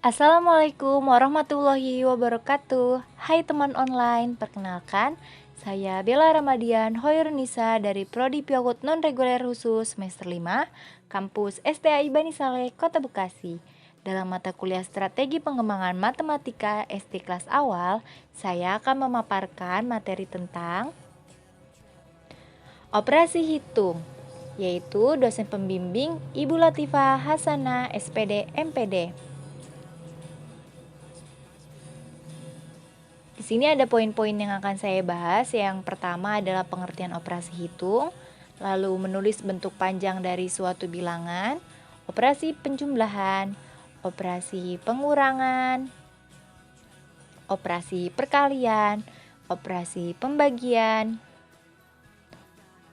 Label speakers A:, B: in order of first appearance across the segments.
A: Assalamualaikum warahmatullahi wabarakatuh. Hai teman online, perkenalkan saya Bella Ramadian Hoirunisa dari Prodi Piagot Non Reguler Khusus semester 5, kampus STAI Bani Saleh, Kota Bekasi. Dalam mata kuliah Strategi Pengembangan Matematika SD kelas awal, saya akan memaparkan materi tentang operasi hitung, yaitu dosen pembimbing Ibu Latifah Hasana SPD MPD. Di sini ada poin-poin yang akan saya bahas. Yang pertama adalah pengertian operasi hitung, lalu menulis bentuk panjang dari suatu bilangan, operasi penjumlahan, operasi pengurangan, operasi perkalian, operasi pembagian,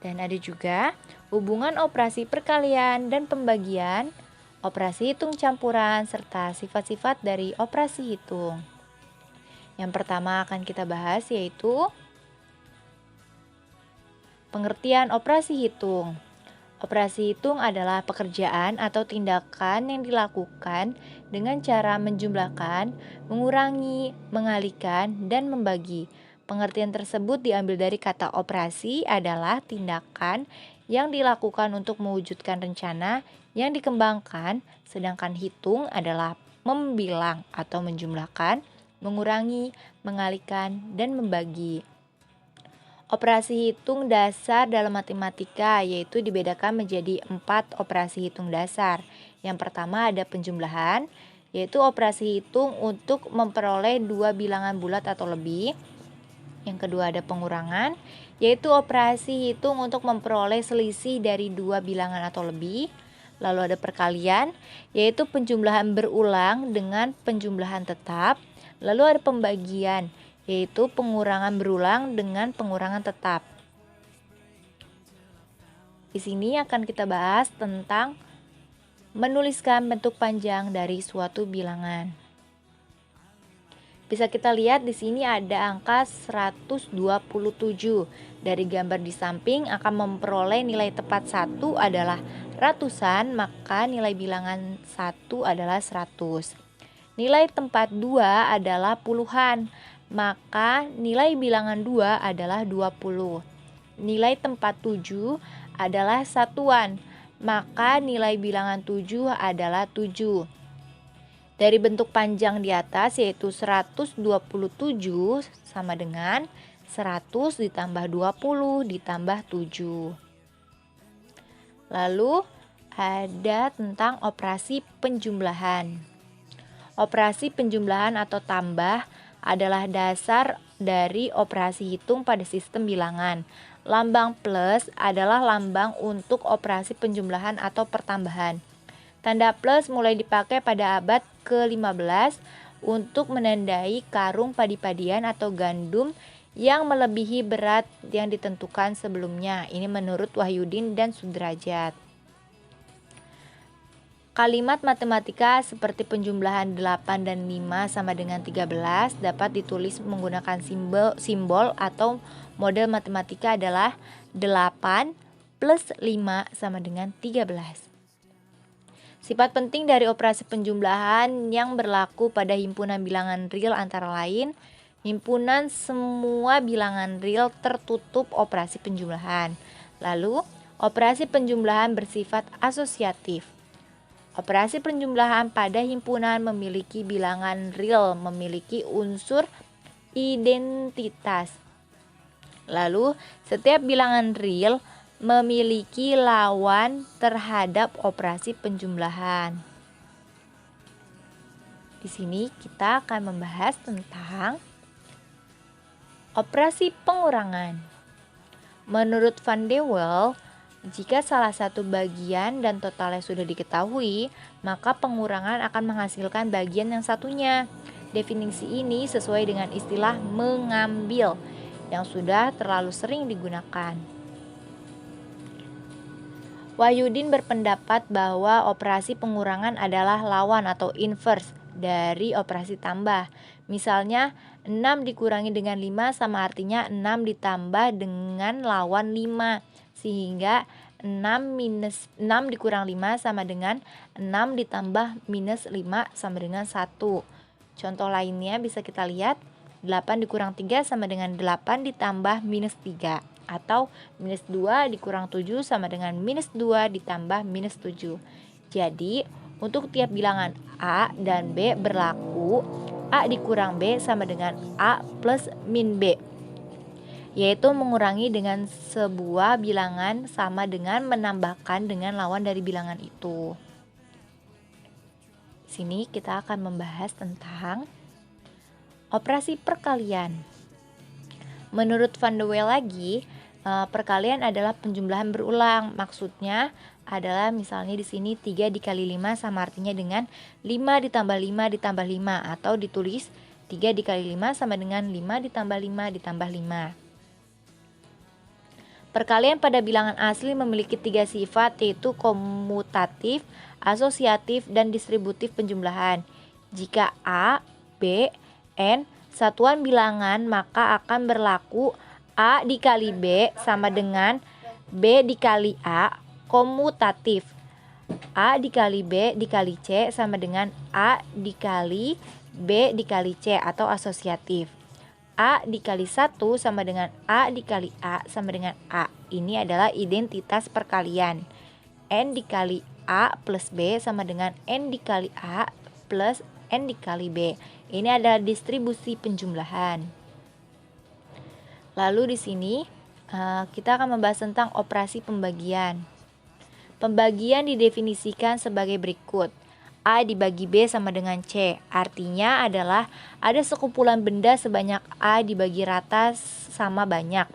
A: dan ada juga hubungan operasi perkalian dan pembagian, operasi hitung campuran, serta sifat-sifat dari operasi hitung. Yang pertama akan kita bahas yaitu pengertian operasi hitung. Operasi hitung adalah pekerjaan atau tindakan yang dilakukan dengan cara menjumlahkan, mengurangi, mengalihkan, dan membagi. Pengertian tersebut diambil dari kata operasi adalah tindakan yang dilakukan untuk mewujudkan rencana yang dikembangkan, sedangkan hitung adalah membilang atau menjumlahkan, mengurangi, mengalihkan, dan membagi. Operasi hitung dasar dalam matematika yaitu dibedakan menjadi 4 operasi hitung dasar. Yang pertama ada penjumlahan, yaitu operasi hitung untuk memperoleh 2 bilangan bulat atau lebih. Yang kedua ada pengurangan, yaitu operasi hitung untuk memperoleh selisih dari 2 bilangan atau lebih. Lalu ada perkalian, yaitu penjumlahan berulang dengan penjumlahan tetap. Lalu ada pembagian, yaitu pengurangan berulang dengan pengurangan tetap. Di sini akan kita bahas tentang menuliskan bentuk panjang dari suatu bilangan. Bisa kita lihat di sini ada angka 127. Dari gambar di samping akan memperoleh nilai tepat 1 adalah ratusan, maka nilai bilangan 1 adalah 100. Nilai tempat 2 adalah puluhan, maka nilai bilangan 2 adalah 20. Nilai tempat 7 adalah satuan, maka nilai bilangan 7 adalah 7. Dari bentuk panjang di atas yaitu 127 sama dengan 100 ditambah 20 ditambah 7. Lalu ada tentang operasi penjumlahan. Operasi penjumlahan atau tambah adalah dasar dari operasi hitung pada sistem bilangan. Lambang plus adalah lambang untuk operasi penjumlahan atau pertambahan. Tanda plus mulai dipakai pada abad ke-15 untuk menandai karung padi-padian atau gandum yang melebihi berat yang ditentukan sebelumnya. Ini menurut Wahyudin dan Sudrajat. Kalimat matematika seperti penjumlahan 8 dan 5 sama dengan 13 dapat ditulis menggunakan simbol atau model matematika adalah 8 plus 5 sama dengan 13. Sifat penting dari operasi penjumlahan yang berlaku pada himpunan bilangan real antara lain, himpunan semua bilangan real tertutup operasi penjumlahan. Lalu, operasi penjumlahan bersifat asosiatif. Operasi penjumlahan pada himpunan memiliki bilangan real, memiliki unsur identitas. Lalu, setiap bilangan real memiliki lawan terhadap operasi penjumlahan. Di sini kita akan membahas tentang operasi pengurangan. Menurut Van de Waal, jika salah satu bagian dan totalnya sudah diketahui, maka pengurangan akan menghasilkan bagian yang satunya. Definisi ini sesuai dengan istilah mengambil yang sudah terlalu sering digunakan. Wahyudin berpendapat bahwa operasi pengurangan adalah lawan atau inverse dari operasi tambah. Misalnya 6 dikurangi dengan 5 sama artinya 6 ditambah dengan lawan 5, sehingga 6 dikurang 5 sama dengan 6 ditambah minus 5 sama dengan 1. Contoh lainnya bisa kita lihat, 8 dikurang 3 sama dengan 8 ditambah minus 3. Atau minus 2 dikurang 7 sama dengan minus 2 ditambah minus 7. Jadi, untuk tiap bilangan A dan B berlaku A dikurang B sama dengan A plus min B, yaitu mengurangi dengan sebuah bilangan sama dengan menambahkan dengan lawan dari bilangan itu. Sini kita akan membahas tentang operasi perkalian. Menurut Van de Waal lagi, perkalian adalah penjumlahan berulang. Maksudnya adalah misalnya di sini 3 dikali 5 sama artinya dengan 5 ditambah 5 ditambah 5, atau ditulis 3 dikali 5 sama dengan 5 ditambah 5 ditambah 5. Perkalian pada bilangan asli memiliki 3 sifat, yaitu komutatif, asosiatif, dan distributif penjumlahan. Jika A, B, N satuan bilangan, maka akan berlaku A dikali B sama dengan B dikali A, komutatif. A dikali B dikali C sama dengan A dikali B dikali C atau asosiatif. A dikali 1 sama dengan A dikali A sama dengan A. Ini adalah identitas perkalian. N dikali A plus B sama dengan N dikali A plus N dikali B. Ini adalah distribusi penjumlahan. Lalu di sini kita akan membahas tentang operasi pembagian. Pembagian didefinisikan sebagai berikut. A dibagi B sama dengan C. Artinya adalah ada sekumpulan benda sebanyak A dibagi rata sama banyak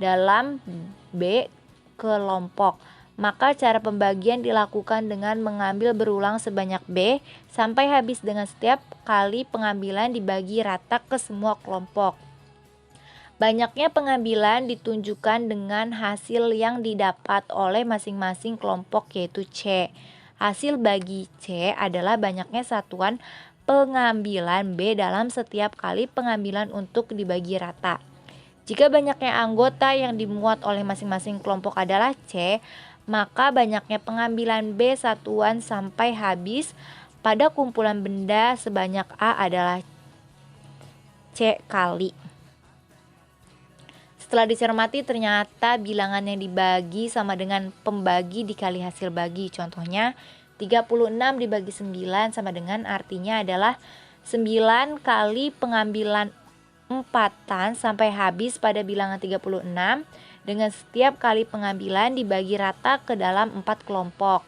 A: dalam B kelompok. Maka cara pembagian dilakukan dengan mengambil berulang sebanyak B sampai habis dengan setiap kali pengambilan dibagi rata ke semua kelompok. Banyaknya pengambilan ditunjukkan dengan hasil yang didapat oleh masing-masing kelompok, yaitu C. Hasil bagi C adalah banyaknya satuan pengambilan B dalam setiap kali pengambilan untuk dibagi rata. Jika banyaknya anggota yang dimuat oleh masing-masing kelompok adalah C, maka banyaknya pengambilan B satuan sampai habis pada kumpulan benda sebanyak A adalah C kali. Setelah dicermati, ternyata bilangan yang dibagi sama dengan pembagi dikali hasil bagi. Contohnya 36 dibagi 9 sama dengan artinya adalah 9 kali pengambilan empatan sampai habis pada bilangan 36 dengan setiap kali pengambilan dibagi rata ke dalam 4 kelompok.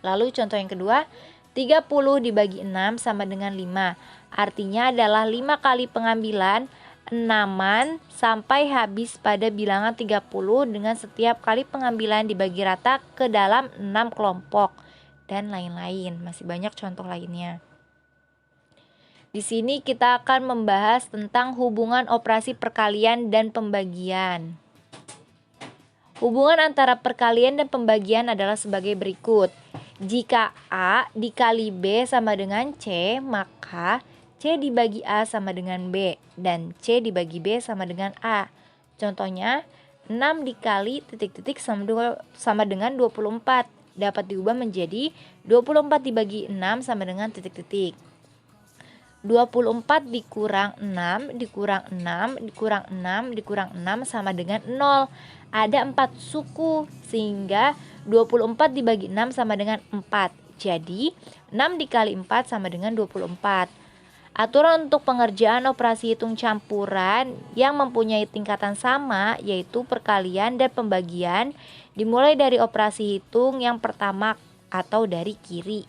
A: Lalu contoh yang kedua, 30 dibagi 6 sama dengan 5. Artinya adalah 5 kali pengambilan enaman sampai habis pada bilangan 30 dengan setiap kali pengambilan dibagi rata ke dalam 6 kelompok dan lain-lain. Masih banyak contoh lainnya. Di sini kita akan membahas tentang hubungan operasi perkalian dan pembagian. Hubungan antara perkalian dan pembagian adalah sebagai berikut. Jika A dikali B sama dengan C, maka C dibagi A sama dengan B, dan C dibagi B sama dengan A. Contohnya, 6 dikali titik-titik sama dengan 24. Dapat diubah menjadi 24 dibagi 6 sama dengan titik-titik. 24 dikurang 6, dikurang 6, dikurang 6, dikurang 6 sama dengan 0. Ada 4 suku, sehingga 24 dibagi 6 sama dengan 4. Jadi, 6 dikali 4 sama dengan 24. Aturan untuk pengerjaan operasi hitung campuran yang mempunyai tingkatan sama, yaitu perkalian dan pembagian, dimulai dari operasi hitung yang pertama atau dari kiri.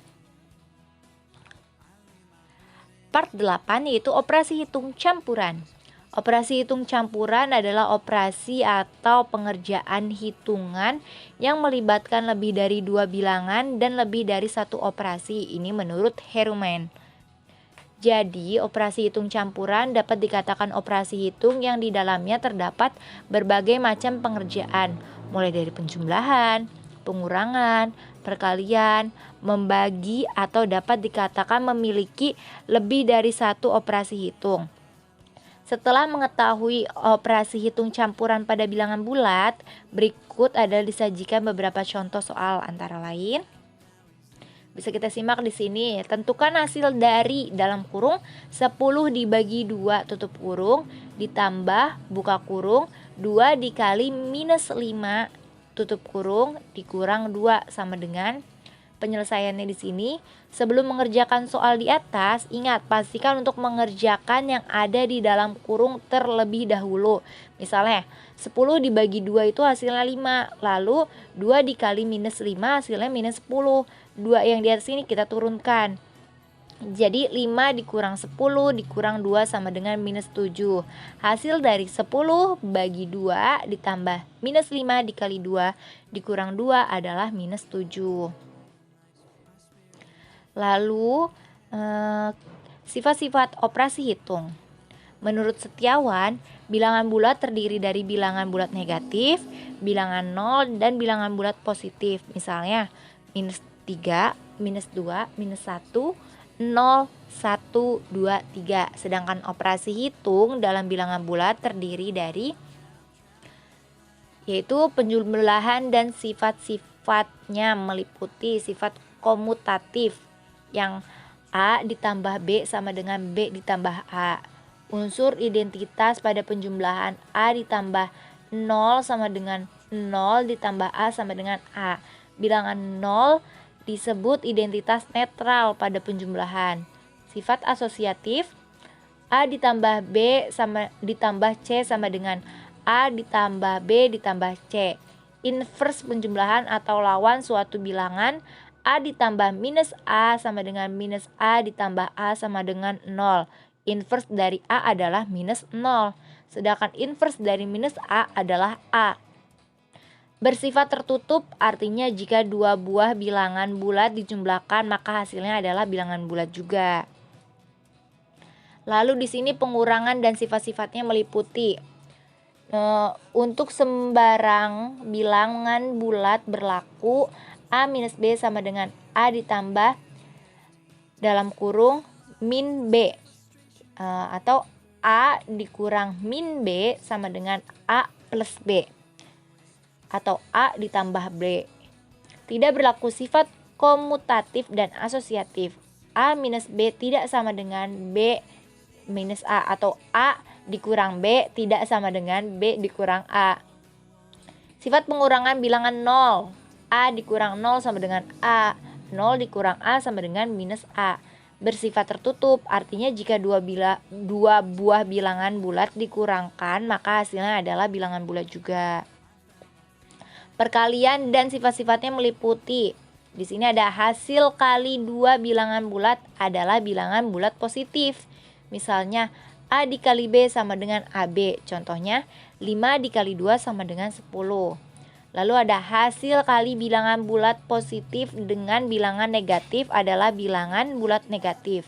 A: Part 8 yaitu operasi hitung campuran. Operasi hitung campuran adalah operasi atau pengerjaan hitungan yang melibatkan lebih dari 2 bilangan dan lebih dari 1 operasi. Ini menurut Herumen. Jadi, operasi hitung campuran dapat dikatakan operasi hitung yang di dalamnya terdapat berbagai macam pengerjaan, mulai dari penjumlahan, pengurangan, perkalian, membagi, atau dapat dikatakan memiliki lebih dari 1 operasi hitung. Setelah mengetahui operasi hitung campuran pada bilangan bulat, berikut adalah disajikan beberapa contoh soal, antara lain bisa kita simak di sini. Tentukan hasil dari dalam kurung 10 dibagi 2 tutup kurung ditambah buka kurung 2 dikali minus 5 tutup kurung dikurang 2 sama dengan. Penyelesaiannya di sini. Sebelum mengerjakan soal di atas, ingat pastikan untuk mengerjakan yang ada di dalam kurung terlebih dahulu. Misalnya 10 dibagi 2 itu hasilnya 5, lalu 2 dikali minus 5 hasilnya minus 10. 2 yang di atas ini kita turunkan. Jadi 5 dikurang 10 dikurang 2 sama dengan minus 7. Hasil dari 10 bagi 2 ditambah minus 5 dikali 2 dikurang 2 adalah minus 7. Lalu sifat-sifat operasi hitung. Menurut Setiawan, bilangan bulat terdiri dari bilangan bulat negatif, bilangan 0, dan bilangan bulat positif. Misalnya minus 3, minus 2, minus 1, 0, 1, 2, 3. Sedangkan operasi hitung dalam bilangan bulat terdiri dari yaitu penjumlahan dan sifat-sifatnya meliputi sifat komutatif yang A ditambah B sama dengan B ditambah A. Unsur identitas pada penjumlahan A ditambah 0 sama dengan 0 ditambah A sama dengan A. Bilangan 0 disebut identitas netral pada penjumlahan. Sifat asosiatif A ditambah B sama ditambah C sama dengan A ditambah B ditambah C. Inverse penjumlahan atau lawan suatu bilangan A ditambah minus A sama dengan minus A ditambah A sama dengan 0. Inverse dari A adalah minus 0. Sedangkan inverse dari minus A adalah A. Bersifat tertutup artinya jika dua buah bilangan bulat dijumlahkan maka hasilnya adalah bilangan bulat juga. Lalu di sini pengurangan dan sifat-sifatnya meliputi untuk sembarang bilangan bulat berlaku A minus B sama dengan A ditambah dalam kurung min B atau A dikurang min B sama dengan A plus B atau A ditambah B. Tidak berlaku sifat komutatif dan asosiatif. A minus B tidak sama dengan B minus A atau A dikurang B tidak sama dengan B dikurang A. Sifat pengurangan bilangan 0. A dikurang 0 sama dengan A, 0 dikurang A sama dengan minus A. Bersifat tertutup artinya jika dua buah bilangan bulat dikurangkan maka hasilnya adalah bilangan bulat juga. Perkalian dan sifat-sifatnya meliputi. Di sini ada hasil kali dua bilangan bulat adalah bilangan bulat positif. Misalnya A dikali B sama dengan AB. Contohnya 5 dikali 2 sama dengan 10. Lalu ada hasil kali bilangan bulat positif dengan bilangan negatif adalah bilangan bulat negatif.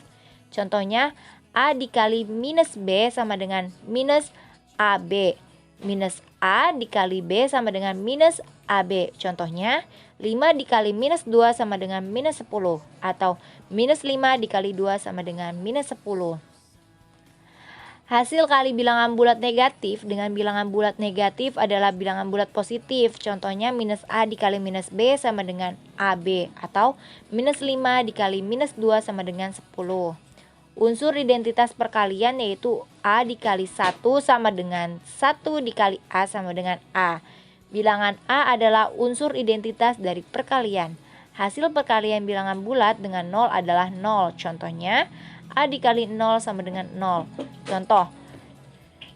A: Contohnya A dikali minus B sama dengan minus AB. Minus A dikali B sama dengan minus AB. Contohnya 5 dikali minus 2 sama dengan minus 10. Atau minus 5 dikali 2 sama dengan minus 10. Hasil kali bilangan bulat negatif dengan bilangan bulat negatif adalah bilangan bulat positif. Contohnya minus A dikali minus B sama dengan AB. Atau minus 5 dikali minus 2 sama dengan 10. Unsur identitas perkalian yaitu A dikali 1 sama dengan 1 dikali A sama dengan A. Bilangan A adalah unsur identitas dari perkalian. Hasil perkalian bilangan bulat dengan 0 adalah 0. Contohnya A dikali 0 sama dengan 0. Contoh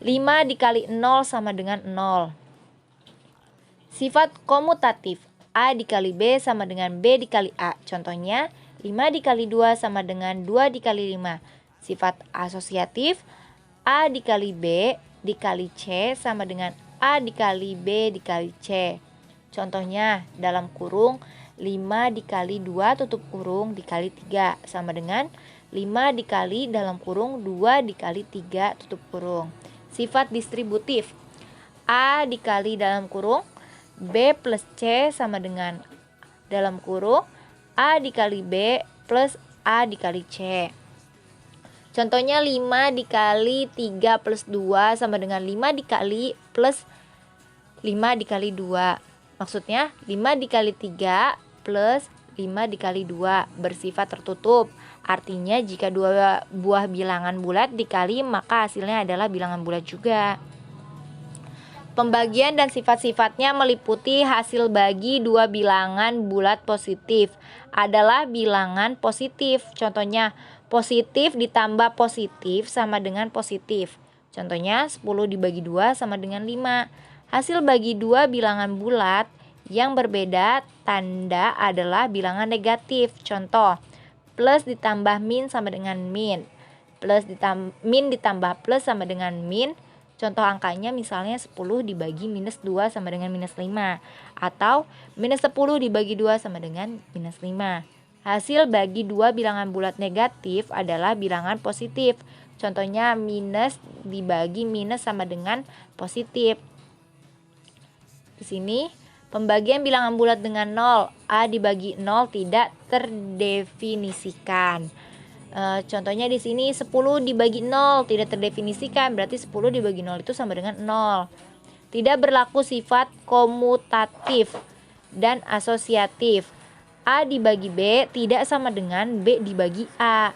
A: 5 dikali 0 sama dengan 0. Sifat komutatif A dikali B sama dengan B dikali A. Contohnya 5 dikali 2 sama dengan 2 dikali 5. Sifat asosiatif A dikali B dikali C sama dengan A dikali B dikali C. Contohnya dalam kurung 5 dikali 2 tutup kurung dikali 3 sama dengan 5 dikali dalam kurung 2 dikali 3 tutup kurung. Sifat distributif A dikali dalam kurung B plus C sama dengan dalam kurung A dikali B plus A dikali C. Contohnya 5 dikali 3 plus 2 sama dengan 5 dikali plus 5 dikali 2. Maksudnya 5 dikali 3 plus 5 dikali 2 bersifat tertutup. Artinya jika dua buah bilangan bulat dikali maka hasilnya adalah bilangan bulat juga. Pembagian dan sifat-sifatnya meliputi hasil bagi dua bilangan bulat positif adalah bilangan positif. Contohnya positif ditambah positif sama dengan positif. Contohnya 10 dibagi 2 sama dengan 5. Hasil bagi dua bilangan bulat yang berbeda tanda adalah bilangan negatif. Contoh, plus ditambah min sama dengan min. Min ditambah plus sama dengan min. Contoh angkanya misalnya 10 dibagi minus 2 sama dengan minus 5. Atau minus 10 dibagi 2 sama dengan minus 5. Hasil bagi dua bilangan bulat negatif adalah bilangan positif. Contohnya minus dibagi minus sama dengan positif. Di sini pembagian bilangan bulat dengan 0. A dibagi 0 tidak terdefinisikan. Contohnya di sini 10 dibagi 0 tidak terdefinisikan, berarti 10 dibagi 0 itu sama dengan 0. Tidak berlaku sifat komutatif dan asosiatif. A dibagi B tidak sama dengan B dibagi A.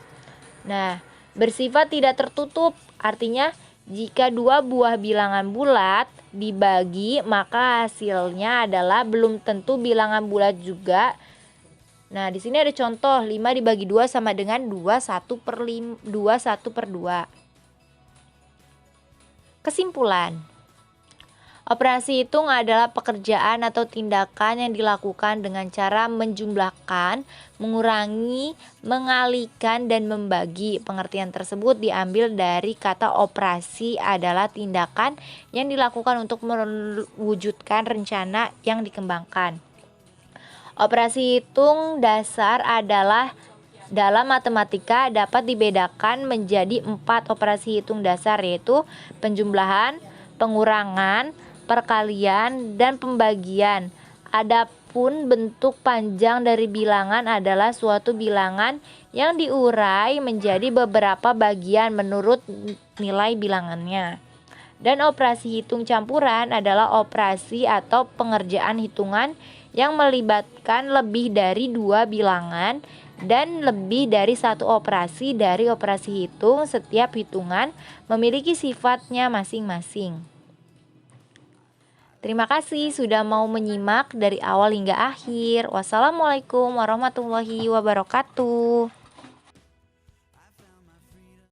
A: Nah, bersifat tidak tertutup, artinya jika dua buah bilangan bulat dibagi maka hasilnya adalah belum tentu bilangan bulat juga. Nah, di sini ada contoh 5 dibagi 2 sama dengan 21/2. Kesimpulan. Operasi hitung adalah pekerjaan atau tindakan yang dilakukan dengan cara menjumlahkan, mengurangi, mengalihkan, dan membagi. Pengertian tersebut diambil dari kata operasi adalah tindakan yang dilakukan untuk mewujudkan rencana yang dikembangkan. Operasi hitung dasar adalah dalam matematika dapat dibedakan menjadi 4 operasi hitung dasar, yaitu penjumlahan, pengurangan, perkalian, dan pembagian. Adapun bentuk panjang dari bilangan adalah suatu bilangan yang diurai menjadi beberapa bagian menurut nilai bilangannya. Dan operasi hitung campuran adalah operasi atau pengerjaan hitungan yang melibatkan lebih dari dua bilangan dan lebih dari satu operasi dari operasi hitung. Setiap hitungan memiliki sifatnya masing-masing. Terima kasih sudah mau menyimak dari awal hingga akhir. Wassalamualaikum warahmatullahi wabarakatuh.